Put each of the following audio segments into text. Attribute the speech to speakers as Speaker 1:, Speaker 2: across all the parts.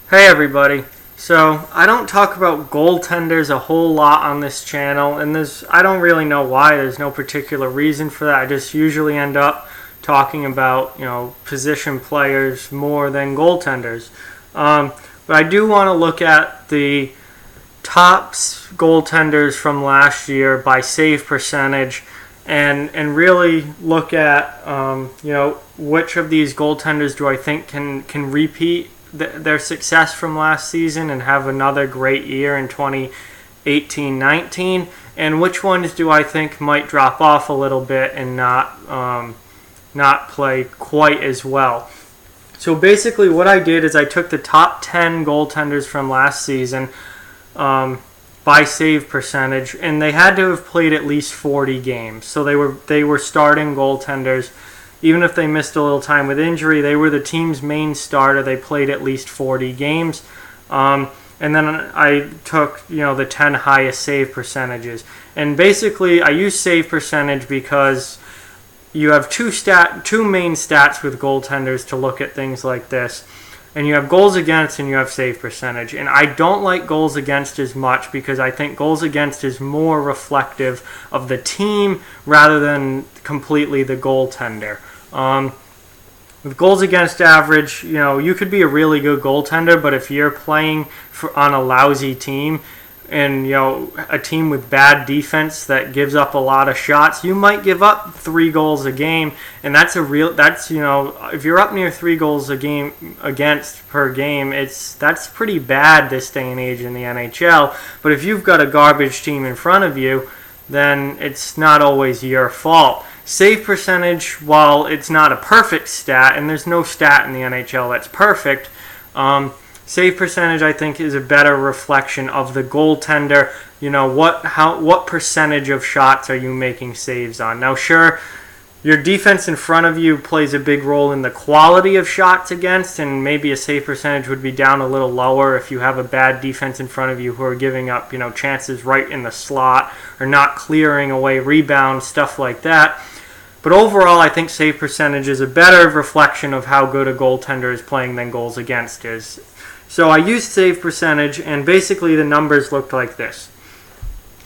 Speaker 1: Hey everybody. So, I don't talk about goaltenders a whole lot on this channel, and I don't really know why. There's no particular reason for that. I just usually end up talking about, position players more than goaltenders. But I do want to look at the top goaltenders from last year by save percentage and really look at, which of these goaltenders do I think can repeat their success from last season and have another great year in 2018-19, and which ones do I think might drop off a little bit and not play quite as well. So basically what I did is I took the top 10 goaltenders from last season by save percentage, and they had to have played at least 40 games. So they were starting goaltenders. Even if they missed a little time with injury, they were the team's main starter. They played at least 40 games. And then I took, the 10 highest save percentages. And basically, I use save percentage because you have two main stats with goaltenders to look at things like this. And you have goals against and you have save percentage. And I don't like goals against as much because I think goals against is more reflective of the team rather than completely the goaltender. With goals against average, you could be a really good goaltender, but if you're playing on a lousy team and, a team with bad defense that gives up a lot of shots, you might give up 3 goals a game, and if you're up near 3 goals a game against per game, that's pretty bad this day and age in the NHL. But if you've got a garbage team in front of you, then it's not always your fault. Save percentage, while it's not a perfect stat, and there's no stat in the NHL that's perfect, save percentage I think is a better reflection of the goaltender. What percentage of shots are you making saves on? Now, sure, your defense in front of you plays a big role in the quality of shots against, and maybe a save percentage would be down a little lower if you have a bad defense in front of you who are giving up, chances right in the slot or not clearing away rebounds, stuff like that. But overall, I think save percentage is a better reflection of how good a goaltender is playing than goals against is. So I used save percentage, and basically the numbers looked like this.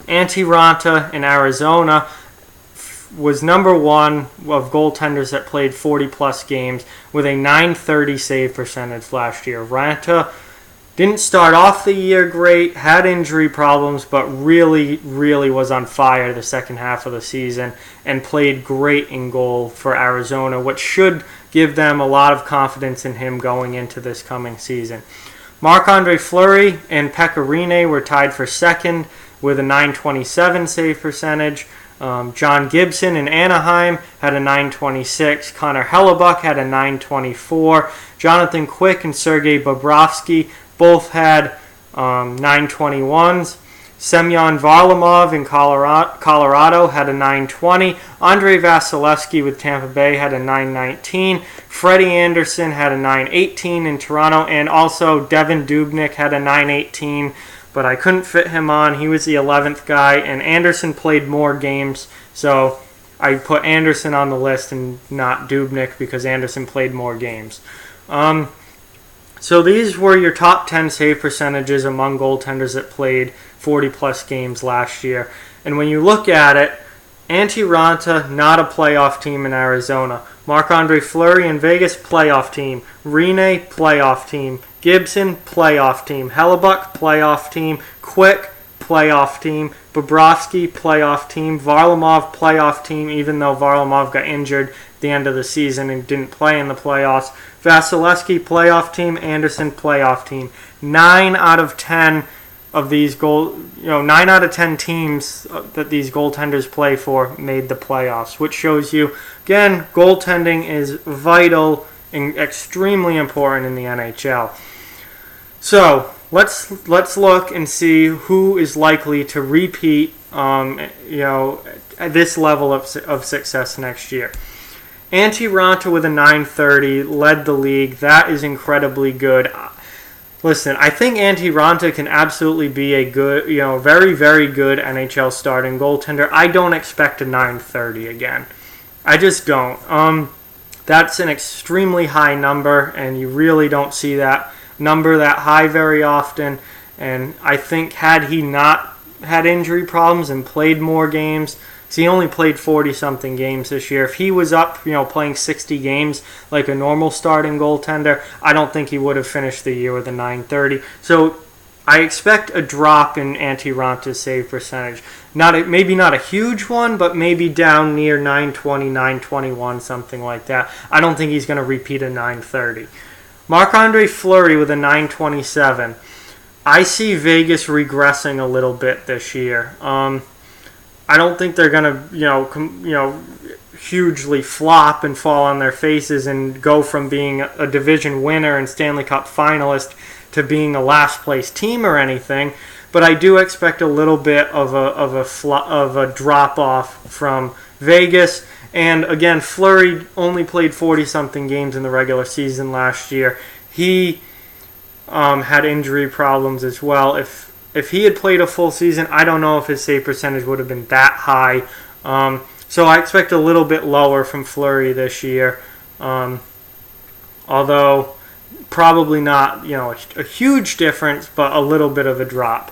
Speaker 1: Antti Raanta in Arizona was number one of goaltenders that played 40-plus games with a .930 save percentage last year. Raanta didn't start off the year great, had injury problems, but really, really was on fire the second half of the season and played great in goal for Arizona, which should give them a lot of confidence in him going into this coming season. Marc-Andre Fleury and Pekka Rinne were tied for second with a .927 save percentage. John Gibson in Anaheim had a .926. Connor Hellebuck had a .924. Jonathan Quick and Sergei Bobrovsky both had .921s. Semyon Varlamov in Colorado had a .920. Andrei Vasilevsky with Tampa Bay had a .919. Freddie Anderson had a .918 in Toronto, and also Devin Dubnyk had a .918, but I couldn't fit him on. He was the 11th guy, and Anderson played more games, so I put Anderson on the list and not Dubnyk because Anderson played more games. So these were your top 10 save percentages among goaltenders that played 40-plus games last year. And when you look at it, Antti Raanta, not a playoff team in Arizona. Marc-Andre Fleury in Vegas, playoff team. Rinne, playoff team. Gibson, playoff team. Hellebuck, playoff team. Quick, playoff team. Bobrovsky, playoff team. Varlamov, playoff team, even though Varlamov got injured at the end of the season and didn't play in the playoffs. Vasilevsky, playoff team. Anderson, playoff team. 9 out of 10 of these 9 out of 10 teams that these goaltenders play for made the playoffs, which shows you, again, goaltending is vital and extremely important in the NHL. So let's look and see who is likely to repeat, at this level of success next year. Antti Raanta with a .930 led the league. That is incredibly good. Listen, I think Antti Raanta can absolutely be a good, very, very good NHL starting goaltender. I don't expect a .930 again. I just don't. That's an extremely high number, and you really don't see that number that high very often. And I think had he not had injury problems and played more games, because he only played 40-something games this year. If he was up, playing 60 games like a normal starting goaltender, I don't think he would have finished the year with a .930. So I expect a drop in Antti Ranta's save percentage. Maybe not a huge one, but maybe down near .920, .921, something like that. I don't think he's going to repeat a .930. Marc-Andre Fleury with a .927. I see Vegas regressing a little bit this year. I don't think they're going to, hugely flop and fall on their faces and go from being a division winner and Stanley Cup finalist to being a last place team or anything. But I do expect a little bit of a drop off from Vegas. And again, Fleury only played 40-something games in the regular season last year. He had injury problems as well. If he had played a full season, I don't know if his save percentage would have been that high. So I expect a little bit lower from Fleury this year. Although probably not, a huge difference, but a little bit of a drop.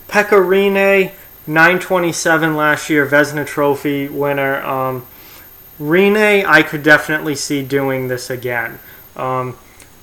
Speaker 1: Pekka Rinne, .927 last year, Vezina Trophy winner. Rinne, I could definitely see doing this again.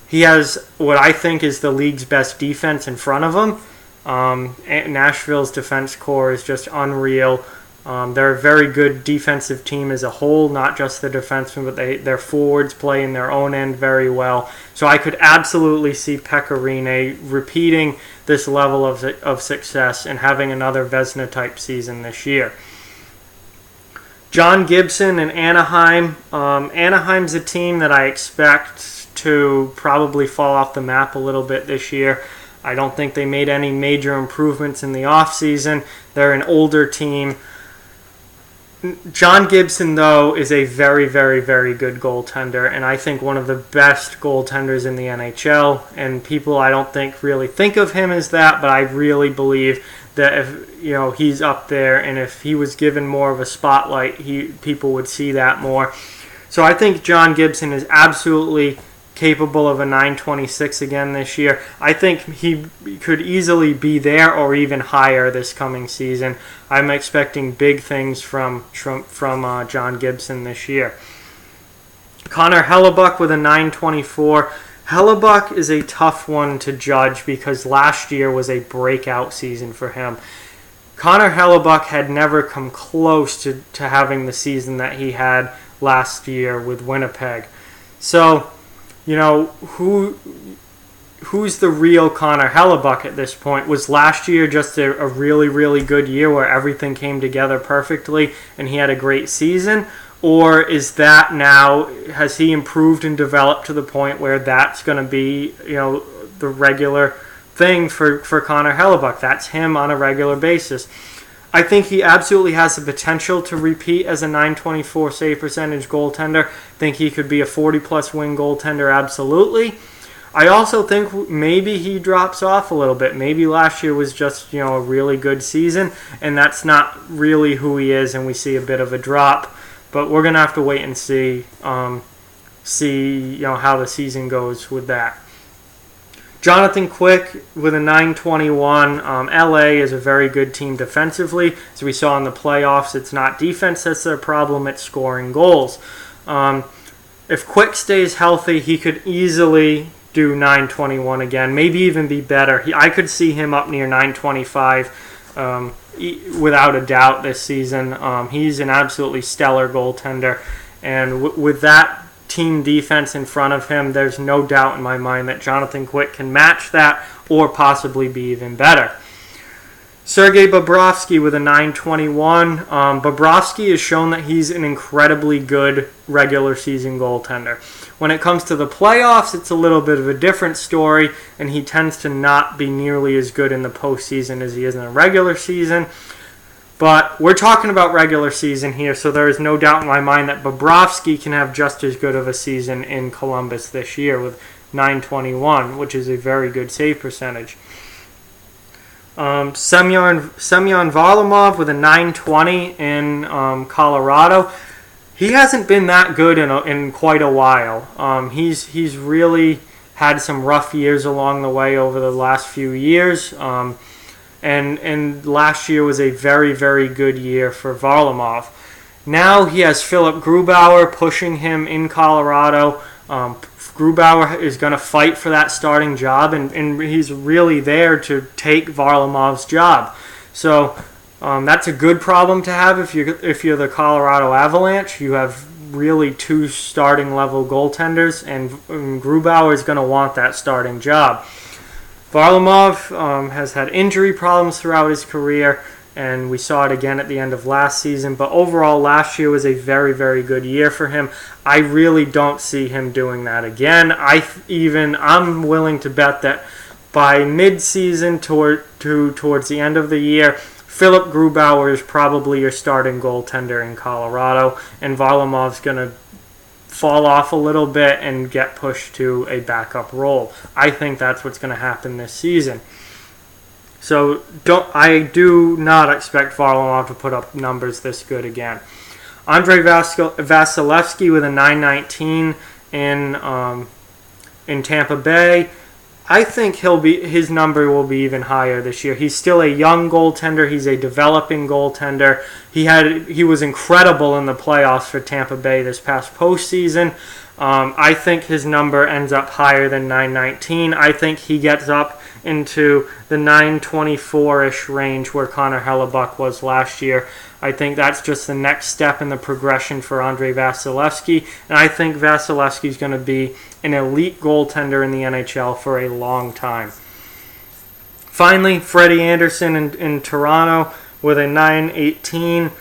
Speaker 1: He has what I think is the league's best defense in front of him. Nashville's defense core is just unreal. They're a very good defensive team as a whole, not just the defensemen, but their forwards play in their own end very well. So I could absolutely see Pekka Rinne repeating this level of success and having another Vezina-type season this year. John Gibson in Anaheim. Anaheim's a team that I expect to probably fall off the map a little bit this year. I don't think they made any major improvements in the offseason. They're an older team. John Gibson, though, is a very, very, very good goaltender, and I think one of the best goaltenders in the NHL. And people, I don't think, really think of him as that, but I really believe that if he's up there, and if he was given more of a spotlight, people would see that more. So I think John Gibson is absolutely capable of a .926 again this year. I think he could easily be there or even higher this coming season. I'm expecting big things from John Gibson this year. Connor Hellebuyck with a .924. Hellebuyck is a tough one to judge because last year was a breakout season for him. Connor Hellebuyck had never come close to having the season that he had last year with Winnipeg. So, who's the real Connor Hellebuyck at this point? Was last year just a really, really good year where everything came together perfectly and he had a great season? Or is that now, has he improved and developed to the point where that's going to be, the regular thing for Connor Hellebuyck? That's him on a regular basis. I think he absolutely has the potential to repeat as a .924 save percentage goaltender. I think he could be a 40-plus win goaltender, absolutely. I also think maybe he drops off a little bit. Maybe last year was just, a really good season, and that's not really who he is, and we see a bit of a drop. But we're going to have to wait and see how the season goes with that. Jonathan Quick with a .921. LA is a very good team defensively. As we saw in the playoffs, it's not defense that's their problem, it's scoring goals. If Quick stays healthy, he could easily do .921 again, maybe even be better. I could see him up near .925 without a doubt this season. He's an absolutely stellar goaltender, and with that team defense in front of him, there's no doubt in my mind that Jonathan Quick can match that or possibly be even better. Sergei Bobrovsky with a .921. Bobrovsky has shown that he's an incredibly good regular season goaltender. When it comes to the playoffs, it's a little bit of a different story, and he tends to not be nearly as good in the postseason as he is in the regular season. But we're talking about regular season here, so there is no doubt in my mind that Bobrovsky can have just as good of a season in Columbus this year with .921, which is a very good save percentage. Semyon Varlamov with a .920 in Colorado. He hasn't been that good in quite a while. He's really had some rough years along the way over the last few years. And last year was a very, very good year for Varlamov. Now he has Philip Grubauer pushing him in Colorado. Grubauer is going to fight for that starting job, and he's really there to take Varlamov's job. So that's a good problem to have if you're the Colorado Avalanche. You have really two starting level goaltenders, and Grubauer is going to want that starting job. Varlamov has had injury problems throughout his career, and we saw it again at the end of last season. But overall, last year was a very, very good year for him. I really don't see him doing that again. I'm willing to bet that by mid-season towards the end of the year, Philip Grubauer is probably your starting goaltender in Colorado, and Varlamov's going to fall off a little bit and get pushed to a backup role. I think that's what's going to happen this season. So I do not expect Varlamov to put up numbers this good again. Andrei Vasilevsky with a .919 in Tampa Bay. I think his number will be even higher this year. He's still a young goaltender. He's a developing goaltender. He was incredible in the playoffs for Tampa Bay this past postseason. I think his number ends up higher than .919. I think he gets up into the .924-ish range where Connor Hellebuck was last year. I think that's just the next step in the progression for Andrei Vasilevsky, and I think Vasilevsky is going to be an elite goaltender in the NHL for a long time. Finally, Freddie Anderson in Toronto with a .918.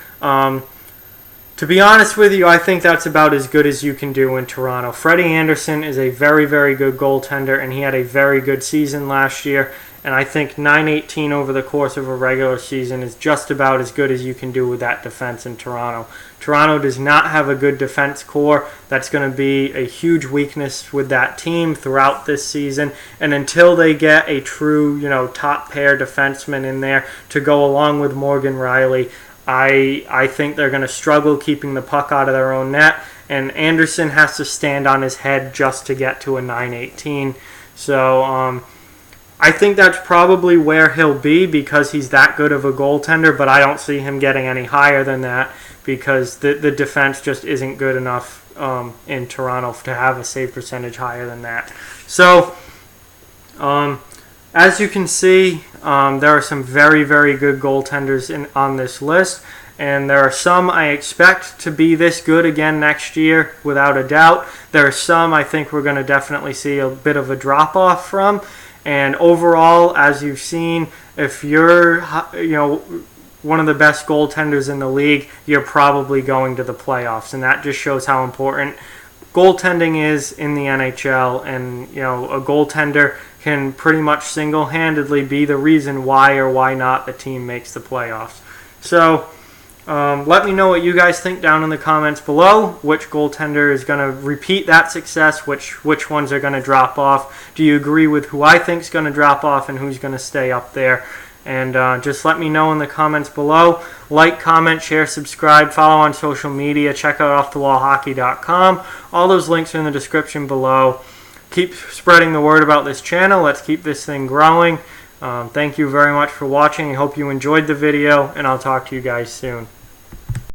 Speaker 1: To be honest with you, I think that's about as good as you can do in Toronto. Freddie Anderson is a very, very good goaltender, and he had a very good season last year. And I think .918 over the course of a regular season is just about as good as you can do with that defense in Toronto. Toronto does not have a good defense core. That's going to be a huge weakness with that team throughout this season. And until they get a true, top pair defenseman in there to go along with Morgan Riley, I think they're going to struggle keeping the puck out of their own net. And Anderson has to stand on his head just to get to a .918. So I think that's probably where he'll be because he's that good of a goaltender, but I don't see him getting any higher than that because the defense just isn't good enough in Toronto to have a save percentage higher than that. So, as you can see, there are some very, very good goaltenders on this list, and there are some I expect to be this good again next year, without a doubt. There are some I think we're going to definitely see a bit of a drop-off from. And overall, as you've seen, if you're one of the best goaltenders in the league, you're probably going to the playoffs, and that just shows how important goaltending is in the NHL. And a goaltender can pretty much single-handedly be the reason why or why not the team makes the playoffs. So let me know what you guys think down in the comments below. Which goaltender is going to repeat that success? Which ones are going to drop off? Do you agree with who I think is going to drop off and who's going to stay up there? And just let me know in the comments below. Like, comment, share, subscribe, follow on social media. Check out offthewallhockey.com. All those links are in the description below. Keep spreading the word about this channel. Let's keep this thing growing. Thank you very much for watching. I hope you enjoyed the video, and I'll talk to you guys soon.